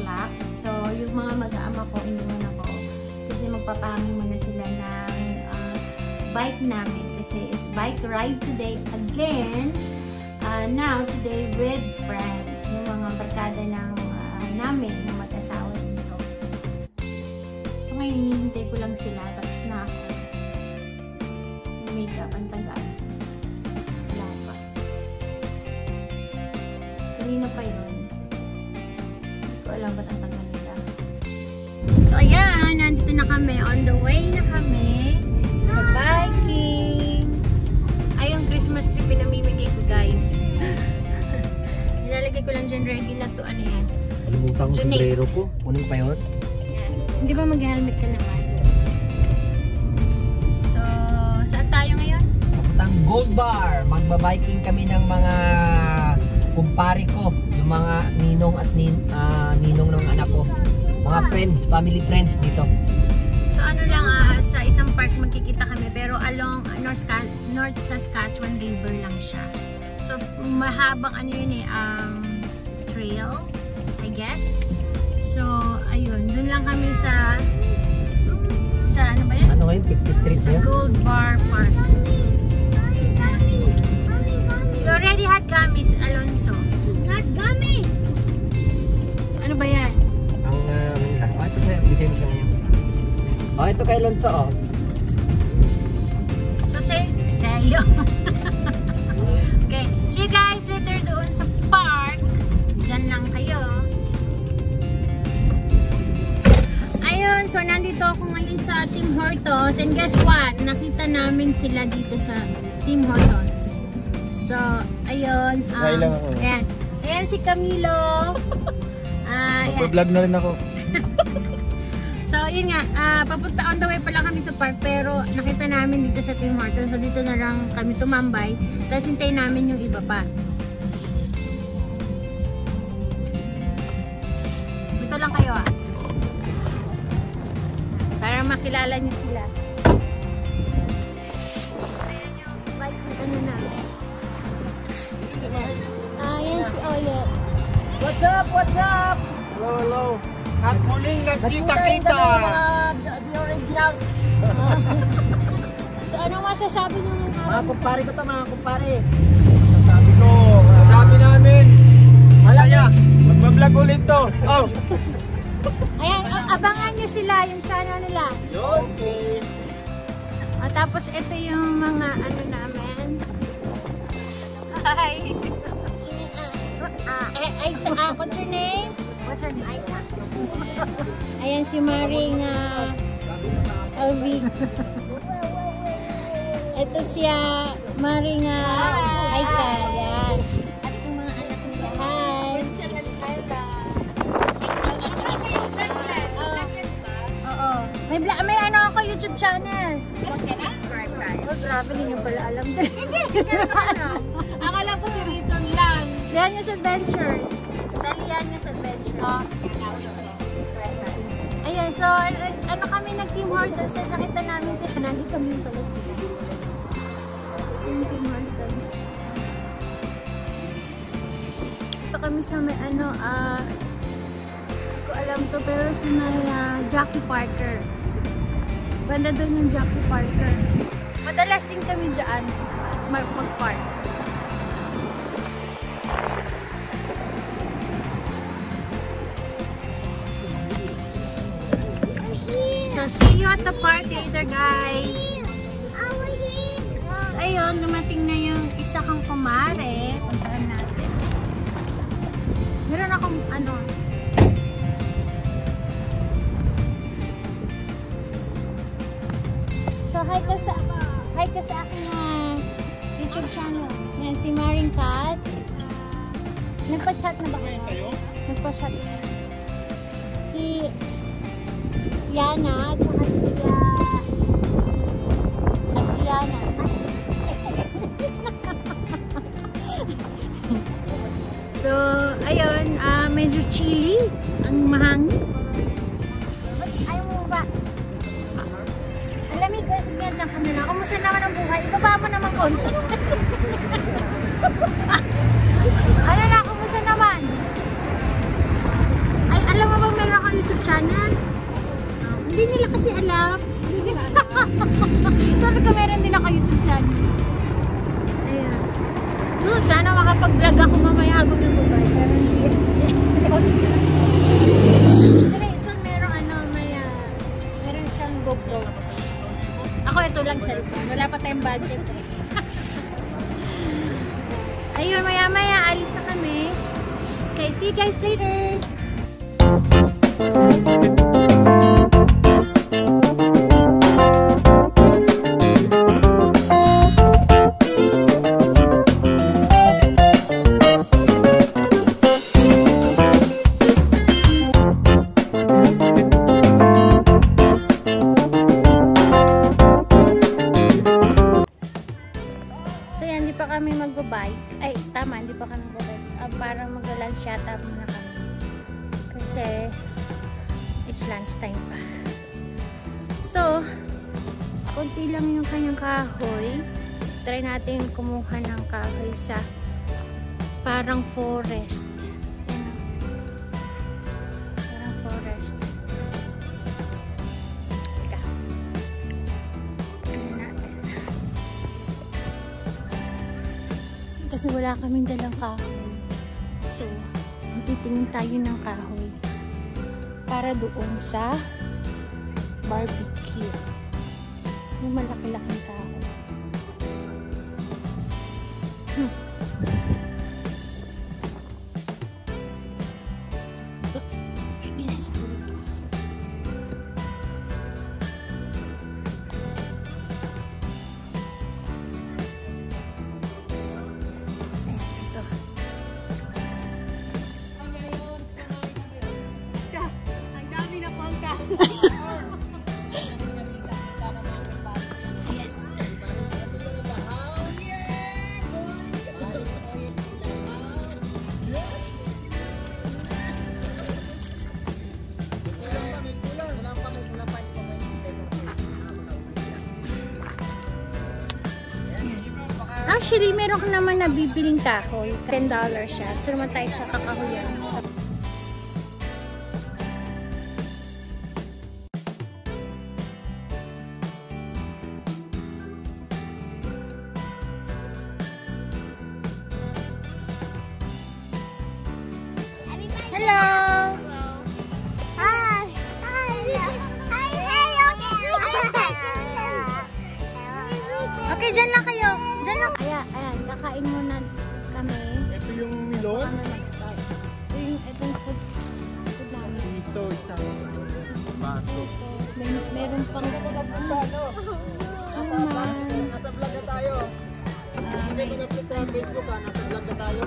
o'clock. So, yung mga mag-aama ko, iniwan ako. Kasi magpapahangin muna sila ng bike namin. Kasi it's bike ride today again. Now, today with friends. Yung mga barkada ng namin, ng mag-asawa dito. So, ngayon, hinihintay ko lang sila. Tapos na ako. Yung makeup, ang tagal. Wala pa. Kanina pa yun. Hindi ko alam ba't ang tagal nila. So, ayan. Nandito na kami. On the way na kami sa biking. Ay, yung Christmas tree pinamimigay ko, guys. Nilalagay ko lang dyan. Ready na to. Ano yan? Kalimutan ko sombrero ko. Kunin pa yun? Yan. Hindi ba mag-helmet ka naman? So, saan tayo ngayon? Papuntang Gold Bar. Magbabiking kami ng mga kumpare ko. Yung mga ninong at ninong ng anak ko. Mga friends, family friends dito. So, ano lang, sa isang park magkikita kami. Pero along North Saskatchewan River lang siya. So, mahabang ano yun trail, I guess. So, ayun. Doon lang kami sa ano ba yan? Ano ngayon? 50th Street Sa yan? Gold Bar Park. You already had gummies, Alonso. Not gummy! Ano ba yan? Ang lang. Ito sa'yo. Bigay mo siya ngayon. Ito kay Lonzo, So, sa'yo. Okay. See you guys later doon sa park. Diyan lang kayo. Ayun. So, nandito ako ngayon sa Tim Hortons. And guess what? Nakita namin sila dito sa Tim Hortons. So, ayun. Ayan. Ayan si Camilo. Nagpa-vlog na rin ako. So, yun nga. Papunta on the way pala kami sa park. Pero, nakita namin dito sa Tim Hortons. So, dito na lang kami tumambay. Tapos, hintayin namin yung iba pa. Dito lang kayo para makilala niyo sila. Ayan yung bike na ano namin. Ayan si Oyet. What's up? What's up? Hello, hello. At muling nagkita-kita. The originals. So, ano masasabi niyo ng Mga kumpare ko to, mga kumpare. Sabi ko, sabi namin, masaya. Magbablog ulit to. Oh. Ayan, abangan niyo sila, yung channel nila. Okay. Tapos, ito yung mga ano namin. Hi! What's your name? What's her name? Ayan si Maring Elvig. Ito siya Maring Aika. Yan. At yung mga anak nila. Hi! Oo. May ano ako YouTube channel. Mag-subscribe tayo. Oh, grabe, hindi nyo pala alam. Ang alam ko si Reason lang. Lianya's Adventures. Lianya's Adventures. Ayan, so ano kami nag-Tim Hortons. Sasakita namin sila. Nandito kami pala sila. Yung Tim Hortons. Ito kami sa may ano, hindi ko alam to, pero sa may Jackie Parker. Banda doon yung Jackie Parker. Madalas din kami dyan mag-park. So, see you at the park later, guys. So, ayun, lumating na yung isa kang kumare. Puntaan natin. Meron akong, ano, so, hi ka sa aking YouTube channel. Yan, si Maring Kat. Nagpa-chat na ba kayo? Nagpa-chat. Si Yana, at saka si Adriana. So, ayun, medyo chilly ang mahangin. Ayaw mo ba? Ang lamig guys, ganyan dyan ka na lang. Kumusta naman ang buhay? Ibaba mo naman konti. Ano na, kumusta naman? Ay, alam mo ba channel? Hindi nila kasi alam. Sabi ko meron din ako YouTube channel. Ayan. No, sana makapag-vlog ako mamaya habang nag-vlog. Pero hindi. So, meron siyang GoPro. Ako ito lang cellphone. Wala pa tayong budget eh. Ayun, maya-maya alis na kami. Okay, see you guys later. Kami magbabike. Ay, tama, hindi pa kami magbabike. Parang mag-lunch yata muna kami. Kasi, it's lunch time pa. So, konti lang yung kanyang kahoy. Try natin kumuha ng kahoy sa parang forest. Ayan. Parang forest. Teka. Ayan natin. Kasi wala kaming dalang kahoy. So, titingin tayo ng kahoy para doon sa barbecue. Yung malaki-laking kahoy. Actually, meron ka naman nabibiling kahoy. $10 siya. Ito naman tayo sa kakahuyan. Hello! Hi! Okay, dyan lang kayo. Dyan lang. Ayan, kakain muna kami. Ito yung milon? Ito yung food namin. Ito isang baso. Meron pang suman. Nasa vlog na tayo. Hindi mag-upload sa Facebook ha. Nasa vlog na tayo.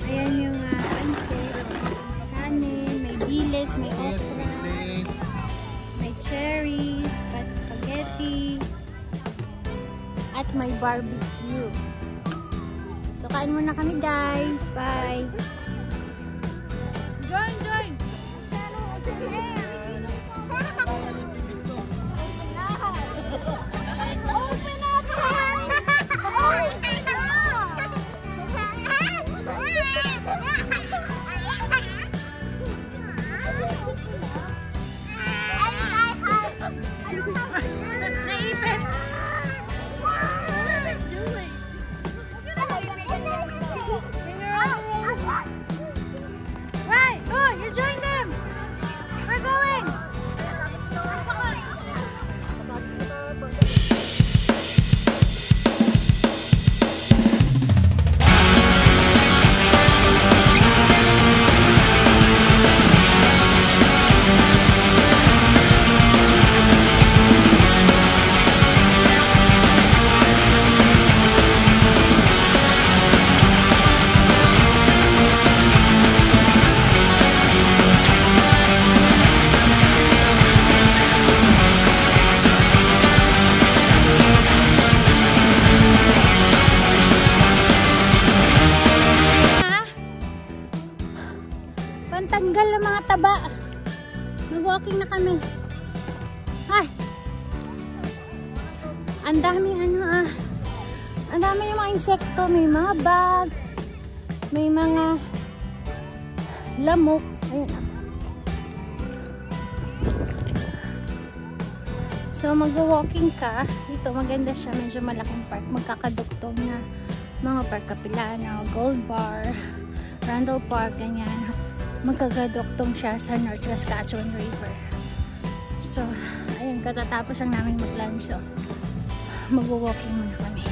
Ayan yung kanin, may diles, may okra, may cherries, spaghetti, at may barbecue. So, kain muna kami guys. Bye! Join! Pantanggal ng mga taba. Nag-walking na kami. Ay! Ang dami ang dami yung mga insekto. May mga bag. May mga lamok. Ayun na. So, mag-walking ka. Dito, maganda siya. Medyo malaking park. Magkakadugtong na mga park. Capilano, Gold Bar, Randall Park, ganyan. Magkakadugtong siya sa North Saskatchewan River. So, ayun. Katatapos lang namin mag-lunch. So, mag-walking muna kami.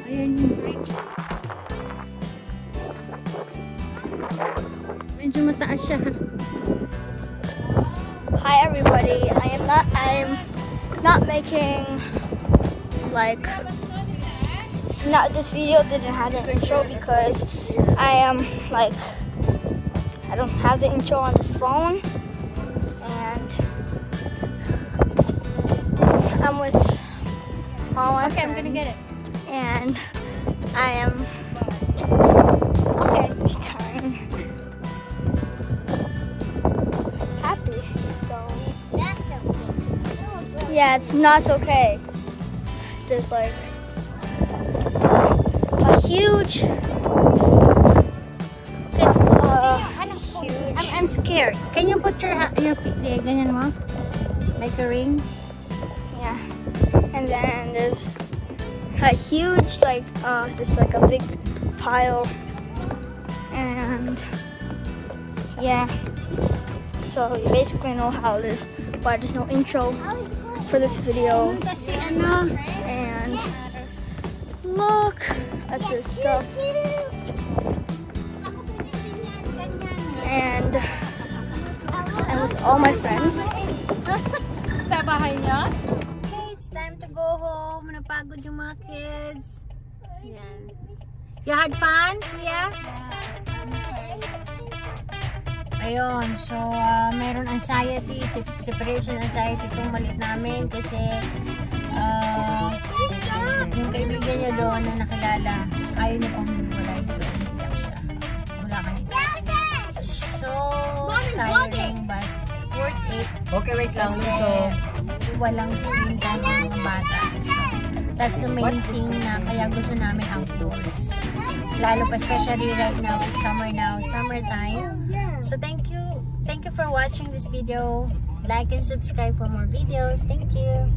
Ayan yung bridge. Medyo mataas siya. Hi everybody. I am not making like this video didn't have an intro because I am like I don't have the intro on this phone and I'm with all my friends. I'm gonna get it. And I am okay, kind happy. So that's okay. Yeah, it's not okay. There's like a huge, I'm scared. Can you put your feet there? Ganyan mo? Like a ring? yeah, and then there's a huge just like a big pile, and yeah, so you basically know how it is, but there's no intro for this video. Kasi ano? And look at this stuff, and I'm with all my friends. Sa bahay niya? It's time to go home. Napagod yung mga kids. Yan. You had fun? Yeah? Ayun. So, meron anxiety, separation anxiety itong maliit namin kasi yung kaibigan niya doon na nakilala, ayaw niya pang hiwalay. So, umiyak siya. Wala ka nito. So, tiring but worth it. Okay, wait lang. Kasi So, walang screen time ng mga bata. So, that's the main thing na kaya gusto namin outdoors. Lalo pa, especially right now, it's summertime. So, thank you for watching this video. Like and subscribe for more videos. Thank you.